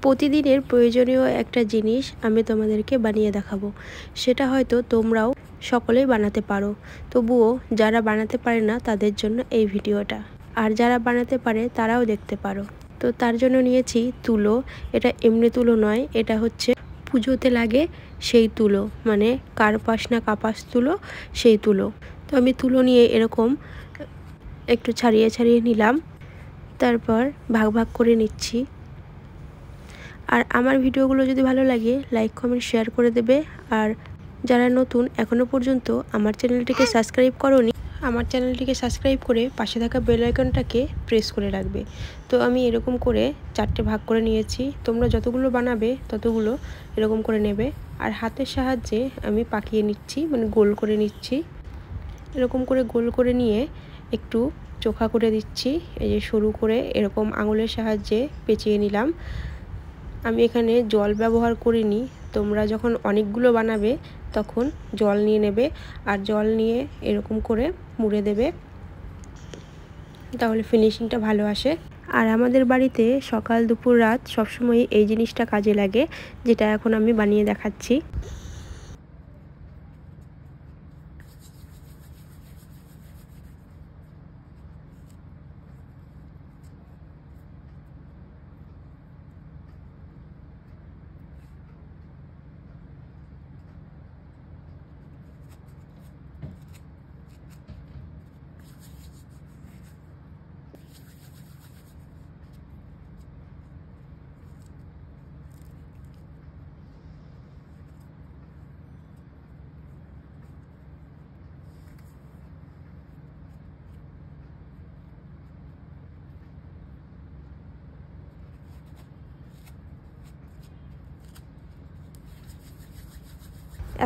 প্রতিদিনের প্রয়োজনীয় একটা জিনিস আমি তোমাদেরকে বানিয়ে দেখাবো। সেটা হয়তো তোমরাও সকলেই বানাতে পারো, তবুও যারা বানাতে পারে না তাদের জন্য এই ভিডিওটা, আর যারা বানাতে পারে তারাও দেখতে পারো। তো তার জন্য নিয়েছি তুলো। এটা এমনি তুলো নয়, এটা হচ্ছে পুজোতে লাগে সেই তুলো, মানে কার্পাস না কাপাস তুলো, সেই তুলো। তো আমি তুলো নিয়ে এরকম একটু ছাড়িয়ে ছাড়িয়ে নিলাম, তারপর ভাগ ভাগ করে নিচ্ছি। আর আমার ভিডিওগুলো যদি ভালো লাগে লাইক কমেন্ট শেয়ার করে দেবে। আর যারা নতুন এখনও পর্যন্ত আমার চ্যানেলটিকে সাবস্ক্রাইব করোনি, আমার চ্যানেলটিকে সাবস্ক্রাইব করে পাশে থাকা বেল আইকনটাকে প্রেস করে রাখবে। তো আমি এরকম করে 4টে ভাগ করে নিয়েছি। তোমরা যতগুলো বানাবে ততগুলো এরকম করে নেবে। আর হাতের সাহায্যে আমি পাকিয়ে নিচ্ছি, মানে গোল করে নিচ্ছি। এরকম করে গোল করে নিয়ে একটু চোখা করে দিচ্ছি, এই যে সরু করে এরকম আঙুলের সাহায্যে পেঁচিয়ে নিলাম। আমি এখানে জল ব্যবহার করিনি। তোমরা যখন অনেকগুলো বানাবে তখন জল নিয়ে নেবে, আর জল নিয়ে এরকম করে মুড়ে দেবে, তাহলে ফিনিশিংটা ভালো আসে। আর আমাদের বাড়িতে সকাল দুপুর রাত সবসময় এই জিনিসটা কাজে লাগে, যেটা এখন আমি বানিয়ে দেখাচ্ছি।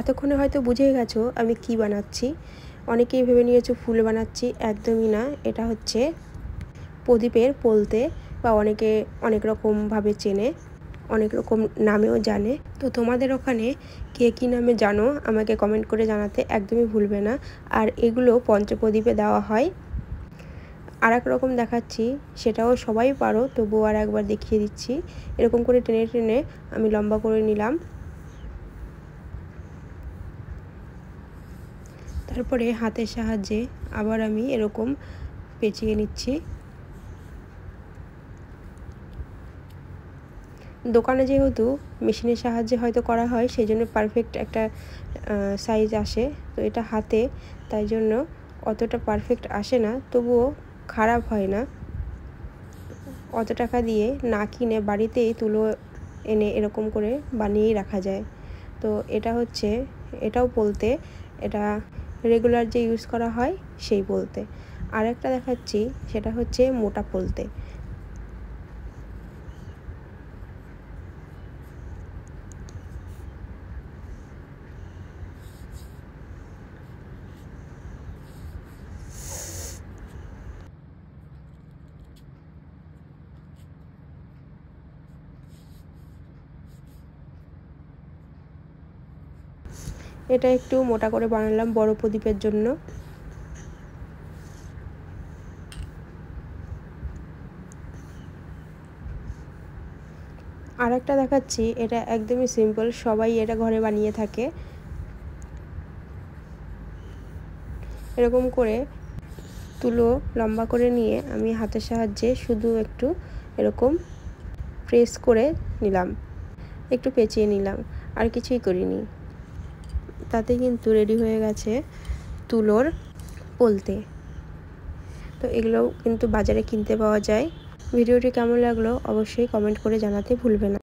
এতক্ষণে হয়তো বুঝে গেছো আমি কি বানাচ্ছি। অনেকেই ভেবে নিয়েছো ফুল বানাচ্ছি, একদমই না। এটা হচ্ছে প্রদীপের পলতে, বা অনেকে অনেক রকমভাবে চেনে, অনেক রকম নামেও জানে। তো তোমাদের ওখানে কে কী নামে জানো আমাকে কমেন্ট করে জানাতে একদমই ভুলবে না। আর এগুলো পঞ্চপ্রদীপে দেওয়া হয়। আর এক রকম দেখাচ্ছি, সেটাও সবাই পারো, তবুও আর একবার দেখিয়ে দিচ্ছি। এরকম করে টেনে টেনে আমি লম্বা করে নিলাম, তারপরে হাতের সাহায্যে আবার আমি এরকম পেঁচিয়ে নিচ্ছি। দোকানে যেহেতু মেশিনের সাহায্যে হয়তো করা হয়, সেই জন্য পারফেক্ট একটা সাইজ আসে। তো এটা হাতে, তাই জন্য অতটা পারফেক্ট আসে না, তবুও খারাপ হয় না। অত টাকা দিয়ে না কিনে বাড়িতেই তুলো এনে এরকম করে বানিয়েই রাখা যায়। তো এটা হচ্ছে, এটাও বলতে, এটা রেগুলার যে ইউজ করা হয় সেই বলতে। আর একটা দেখাচ্ছি, সেটা হচ্ছে মোটা বলতে। এটা একটু মোটা করে বানালাম বড় প্রদীপের জন্য। আর একটা দেখাচ্ছি, এটা একদমই সিম্পল, সবাই এটা ঘরে বানিয়ে থাকে। এরকম করে তুলো লম্বা করে নিয়ে আমি হাতের সাহায্যে শুধু একটু এরকম প্রেস করে নিলাম, একটু পেঁচিয়ে নিলাম, আর কিছুই করিনি। তাতে কিন্তু রেডি হয়ে গেছে তুলোর পলতে। তো এগুলো কিন্তু বাজারে কিনতে পাওয়া যায়। ভিডিওটি কেমন লাগলো অবশ্যই কমেন্ট করে জানাতে ভুলবে না।